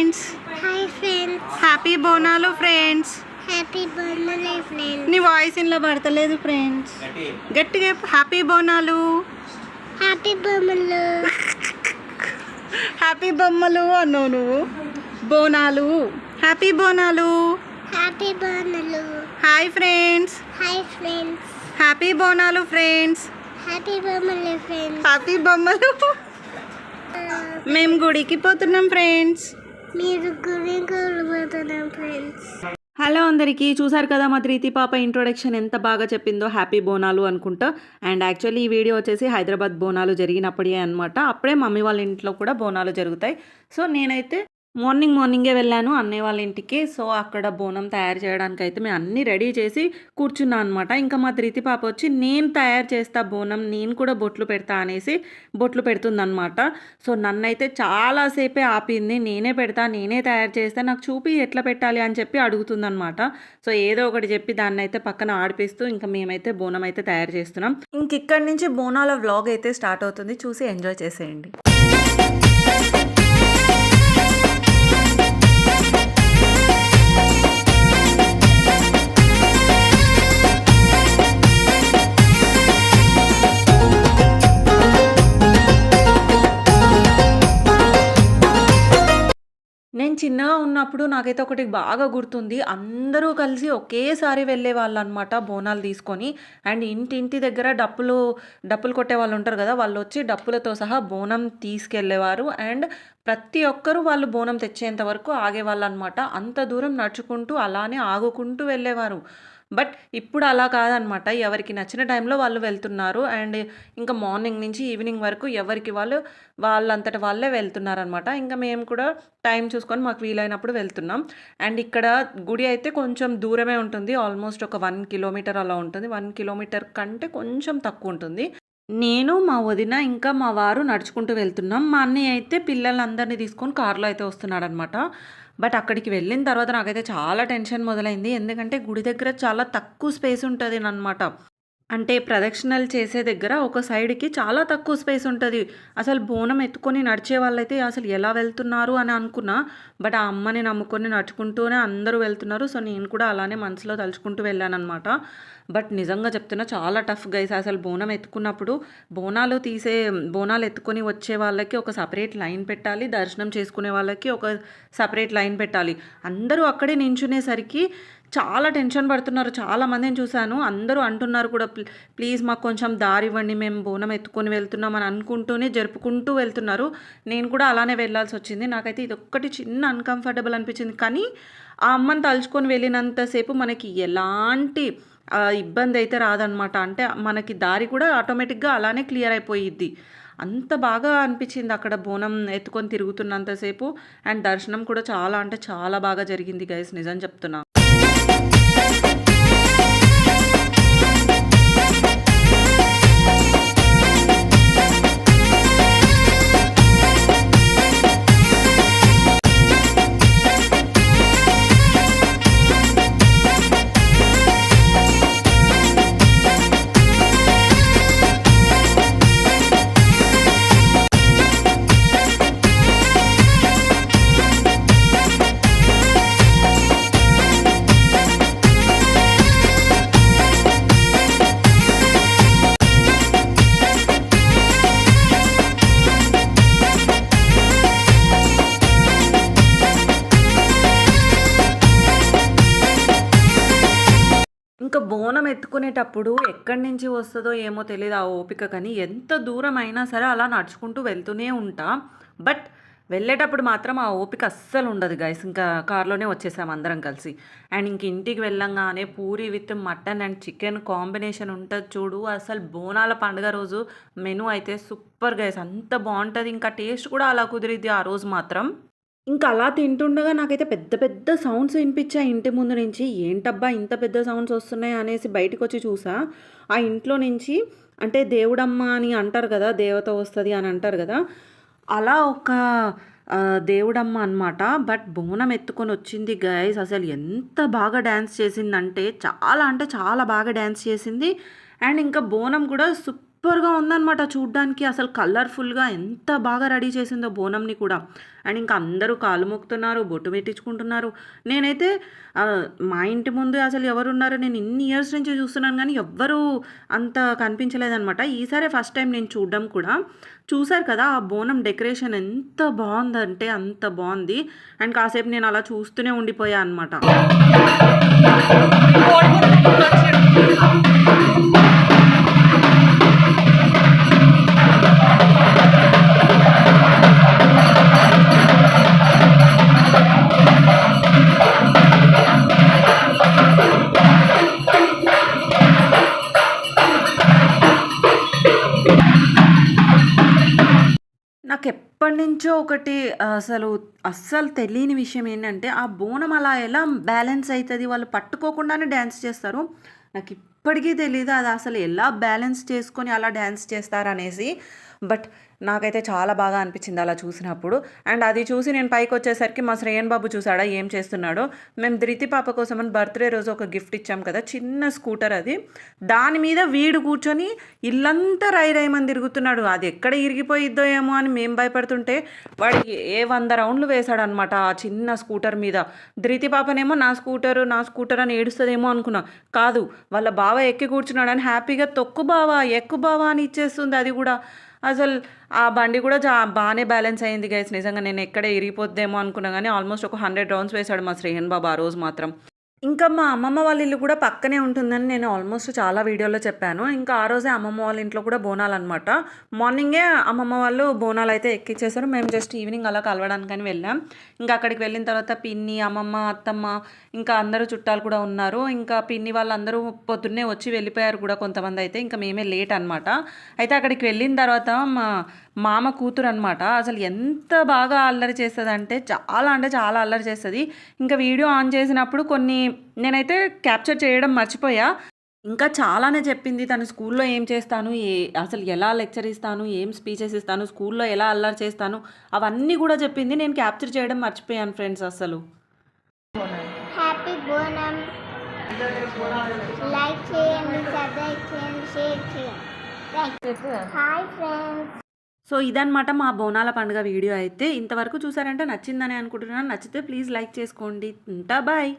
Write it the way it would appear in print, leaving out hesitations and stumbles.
Friends. Hi friends. Happy Bonalu friends. Happy Bonalu friends. నీ voice ఇంట్లో పడతలేదు ఫ్రెండ్స్. గట్టిగా హ్యాపీ బోనాలు. హ్యాపీ బొమ్మలు. హ్యాపీ బొమ్మలు అన్నావు నువ్వు. Bonalu. Happy Bonalu. Happy Bonalu. Hi friends. Hi friends. Happy Bonalu friends. Happy బొమ్మలు ఫ్రెండ్స్. హ్యాపీ బొమ్మలు. మేము గుడికి పోతున్నాం ఫ్రెండ్స్. మీరు గుడికి పోతున్నాం ఫ్రెండ్స్. హలో అందరికీ, చూసారు కదా మా ధృతి పాప ఇంట్రొడక్షన్ ఎంత బాగా చెప్పిందో. హ్యాపీ బోనాలు అనుకుంటా. అండ్ యాక్చువల్లీ ఈ వీడియో వచ్చేసి హైదరాబాద్ బోనాలు జరిగినప్పుడే అనమాట. అప్పుడే మమ్మీ వాళ్ళ ఇంట్లో కూడా బోనాలు జరుగుతాయి. సో నేనైతే మార్నింగే వెళ్ళాను అన్నయ్య వాళ్ళ ఇంటికి. సో అక్కడ బోనం తయారు చేయడానికి అయితే మేము అన్నీ రెడీ చేసి కూర్చున్నాను అనమాట. ఇంకా మా ధృతి పాప వచ్చి నేను తయారు చేస్తా బోనం, నేను కూడా బొట్లు పెడతా అనేసి బొట్లు పెడుతుందనమాట. సో నన్నైతే చాలాసేపే ఆపింది. నేనే పెడతా, నేనే తయారు చేస్తా, నాకు చూపి ఎట్లా పెట్టాలి అని చెప్పి అడుగుతుందనమాట. సో ఏదో ఒకటి చెప్పి దాన్ని అయితే పక్కన ఆడిపిస్తూ ఇంకా మేమైతే బోనం అయితే తయారు చేస్తున్నాం. ఇంక ఇక్కడి నుంచి బోనాల వ్లాగ్ అయితే స్టార్ట్ అవుతుంది, చూసి ఎంజాయ్ చేసేయండి. నేను చిన్నగా ఉన్నప్పుడు నాకైతే ఒకటి బాగా గుర్తుంది. అందరూ కలిసి ఒకేసారి వెళ్ళేవాళ్ళు అనమాట బోనాలు తీసుకొని. అండ్ ఇంటి దగ్గర డప్పులు కొట్టే వాళ్ళు ఉంటారు కదా, వాళ్ళు వచ్చి డప్పులతో సహా బోనం తీసుకెళ్ళేవారు. అండ్ ప్రతి ఒక్కరూ వాళ్ళు బోనం తెచ్చేంత వరకు ఆగేవాళ్ళు అనమాట. అంత దూరం నడుచుకుంటూ అలానే ఆగుకుంటూ వెళ్ళేవారు. బట్ ఇప్పుడు అలా కాదనమాట. ఎవరికి నచ్చిన టైంలో వాళ్ళు వెళ్తున్నారు. అండ్ ఇంకా మార్నింగ్ నుంచి ఈవినింగ్ వరకు ఎవరికి వాళ్ళంతట వాళ్ళే వెళ్తున్నారనమాట. ఇంకా మేము కూడా టైం చూసుకొని మాకు వీలైనప్పుడు వెళ్తున్నాం. అండ్ ఇక్కడ గుడి అయితే కొంచెం దూరమే ఉంటుంది. ఆల్మోస్ట్ ఒక 1 కిలోమీటర్ అలా ఉంటుంది. 1 కిలోమీటర్ కంటే కొంచెం తక్కువ ఉంటుంది. నేను, మా వదిన, ఇంకా మా వారు నడుచుకుంటూ వెళ్తున్నాం. మా అన్నయ్య అయితే పిల్లలందరినీ తీసుకొని కారులో అయితే వస్తున్నాడనమాట. బట్ అక్కడికి వెళ్ళిన తర్వాత నాకైతే చాలా టెన్షన్ మొదలైంది. ఎందుకంటే గుడి దగ్గర చాలా తక్కువ స్పేస్ ఉంటుంది అన్నమాట. అంటే ప్రదక్షిణలు చేసే దగ్గర ఒక సైడ్కి చాలా తక్కువ స్పేస్ ఉంటుంది. అసలు బోనం ఎత్తుకొని నడిచే వాళ్ళైతే అసలు ఎలా వెళ్తున్నారు అని అనుకున్నా. బట్ ఆ అమ్మని నమ్ముకొని నడుచుకుంటూనే అందరూ వెళ్తున్నారు. సో నేను కూడా అలానే మనసులో తలుచుకుంటూ వెళ్ళానమాట. బట్ నిజంగా చెప్తున్నా, చాలా టఫ్ గైస్. అసలు బోనం ఎత్తుకున్నప్పుడు బోనాలు ఎత్తుకొని వచ్చే వాళ్ళకి ఒక సపరేట్ లైన్ పెట్టాలి, దర్శనం చేసుకునే వాళ్ళకి ఒక సపరేట్ లైన్ పెట్టాలి. అందరూ అక్కడే నించునేసరికి చాలా టెన్షన్ పడుతున్నారు. చాలా మందిని చూశాను. అందరూ అంటున్నారు కూడా, ప్లీజ్ మాకు కొంచెం దారి ఇవ్వండి, మేము బోనం ఎత్తుకొని వెళ్తున్నాం అని అనుకుంటూనే జరుపుకుంటూ వెళ్తున్నారు. నేను కూడా అలానే వెళ్ళాల్సి వచ్చింది. నాకైతే ఇది ఒక్కటి చిన్న అన్కంఫర్టబుల్ అనిపించింది. కానీ ఆ అమ్మని తలుచుకొని వెళ్ళినంతసేపు మనకి ఎలాంటి ఇబ్బంది అయితే రాదనమాట. అంటే మనకి దారి కూడా ఆటోమేటిక్గా అలానే క్లియర్ అయిపోయిద్ది. అంత బాగా అనిపించింది అక్కడ బోనం ఎత్తుకొని తిరుగుతున్నంతసేపు. అండ్ దర్శనం కూడా చాలా అంటే చాలా బాగా జరిగింది గైస్, నిజం చెప్తున్నా. ఇంకా బోనం ఎత్తుకునేటప్పుడు ఎక్కడి నుంచి వస్తుందో ఏమో తెలియదు ఆ ఓపిక. కానీ ఎంత దూరం అయినా సరే అలా నడుచుకుంటూ వెళ్తూనే ఉంటా. బట్ వెళ్ళేటప్పుడు మాత్రం ఆ ఓపిక అస్సలు ఉండదు గైస్. ఇంకా కార్లోనే వచ్చేసాం అందరం కలిసి. అండ్ ఇంక ఇంటికి వెళ్ళంగానే puri with mutton and chicken combination ఉంటుంది చూడు. అసలు బోనాల పండుగ రోజు మెనూ అయితే సూపర్ గైస్, అంత బాగుంటుంది. ఇంకా టేస్ట్ కూడా అలా కుదిరిద్ది ఆ రోజు మాత్రం. ఇంకా అలా తింటుండగా నాకైతే పెద్ద పెద్ద సౌండ్స్ వినిపించాయి ఇంటి ముందు నుంచి. ఏంటబ్బా ఇంత పెద్ద సౌండ్స్ వస్తున్నాయి అనేసి బయటకు వచ్చి చూసా. ఆ ఇంట్లో నుంచి, అంటే దేవుడమ్మ అని అంటారు కదా, దేవత వస్తుంది అని అంటారు కదా, అలా ఒక దేవుడమ్మ అనమాట. బట్ బోనం ఎత్తుకొని వచ్చింది గైస్. అసలు ఎంత బాగా డ్యాన్స్ చేసిందంటే చాలా బాగా డ్యాన్స్ చేసింది. అండ్ ఇంకా బోనం కూడా సూపర్‌గా ఉందనమాట చూడ్డానికి. అసలు కలర్‌ఫుల్‌గా ఎంత బాగా రెడీ చేసిందో బోనంని కూడా. అండ్ ఇంకా అందరూ కాళ్ళు మొక్కుతున్నారు, బొట్టు పెట్టించుకుంటున్నారు. నేనైతే మా ఇంటి ముందు అసలు ఎవరున్నారో నేను ఇన్ని ఇయర్స్ నుంచి చూస్తున్నాను గానీ ఎవ్వరూ అంత కనిపించలేదనమాట. ఈసారే ఫస్ట్ టైం నేను చూడడం కూడా. చూసారు కదా! ఆ బోనం డెకరేషన్ ఎంత బావుందంటే అంత బావుంది. అండ్ కాసేపు నేను అలా చూస్తూనే ఉండిపోయా అనమాట. నాకెప్పటినుంచో ఒకటి అస్సలు తెలియని విషయం ఏంటంటే, ఆ బోనం అలా ఎలా బ్యాలెన్స్ అయితది? వాళ్ళు పట్టుకోకుండానే డాన్స్ చేస్తారు. నాకిప్పటికీ తెలీదు అది అసలు ఎలా బ్యాలెన్స్ చేసుకొని అలా డాన్స్ చేస్తారనేసి. బట్ నాకైతే చాలా బాగా అనిపించింది అలా చూసినప్పుడు. అండ్ అది చూసి నేను పైకొచ్చేసరికి మా శ్రేయన్ బాబు చూసాడా ఏం చేస్తున్నాడో. మేము ధృతి పాప కోసమని బర్త్‌డే రోజు ఒక గిఫ్ట్ ఇచ్చాం కదా! చిన్న స్కూటర్ అది. దాని మీద వీడు కూర్చొని ఇల్లంతా రైమని తిరుగుతున్నాడు. అది ఎక్కడ ఇరిగిపోయిద్దో ఏమో అని మేము భయపడుతుంటే, వాడికి 100 రౌండ్లు వేశాడనమాట ఆ చిన్న స్కూటర్ మీద. ధృతి పాపనేమో నా స్కూటర్, నా స్కూటర్ అని ఏడుస్తదేమో అనుకున్నా. కాదు, వాళ్ళ బావ ఎక్కి కూర్చున్నాడని హ్యాపీగా తొక్కు బావ, ఎక్కు బావ అని ఇచ్చేస్తుంది అది కూడా. అసలు ఆ బండి కూడా బానే బ్యాలెన్స్ అయింది గైస్. నిజంగా నేను ఎక్కడ ఇరిగిపోద్దేమో అనుకున్నా గానీ ఆల్మోస్ట్ ఒక 100 రౌండ్స్ వేశాడు మా శ్రేయన్ బాబు ఆ రోజు మాత్రం. ఇంకా మా అమ్మమ్మ వాళ్ళ ఇల్లు కూడా పక్కనే ఉంటుందని నేను ఆల్మోస్ట్ చాలా వీడియోలో చెప్పాను. ఇంకా ఆ రోజే అమ్మమ్మ వాళ్ళ ఇంట్లో కూడా బోనాలనమాట. మార్నింగే అమ్మమ్మ వాళ్ళు బోనాలైతే ఎక్కిచ్చేసారు. మేము జస్ట్ ఈవినింగ్ అలా కలవడానికని వెళ్ళాం. ఇంకా అక్కడికి వెళ్ళిన తర్వాత పిన్ని, అమ్మమ్మ, అత్తమ్మ ఇంకా అందరూ చుట్టాలు కూడా ఉన్నారు. ఇంకా పిన్ని వాళ్ళందరూ పొద్దున్నే వచ్చి వెళ్ళిపోయారు కూడా కొంతమంది అయితే. ఇంకా మేమే లేట్ అనమాట. అయితే అక్కడికి వెళ్ళిన తర్వాత మా మామ కూతురు అనమాట. అసలు ఎంత బాగా అల్లరి చేస్తదంటే చాలా అంటే చాలా అల్లరి చేస్తది. ఇంకా వీడియో ఆన్ చేసినప్పుడు కొన్ని నేనైతే క్యాప్చర్ చేయడం మర్చిపోయా. ఇంకా చాలానే చెప్పింది. తను స్కూల్లో ఏం చేస్తాను, అసలు ఎలా లెక్చర్ ఇస్తాను, ఏం స్పీచెస్ ఇస్తాను, స్కూల్లో ఎలా అల్లరి చేస్తాను అవన్నీ కూడా చెప్పింది. నేను క్యాప్చర్ చేయడం మర్చిపోయాను ఫ్రెండ్స్ అసలు. హ్యాపీ బోనం. లైక్ చేయండి, సబ్స్క్రైబ్ చేయండి, షేర్ చేయండి. Hi friends. సో ఇదనమాట మా బోనాల పండుగ వీడియో అయితే. ఇంతవరకు చూసారంటే నచ్చిందని అనుకుంటున్నాను. నచ్చితే ప్లీజ్ లైక్ చేసుకోండి. ఉంటా, బాయ్.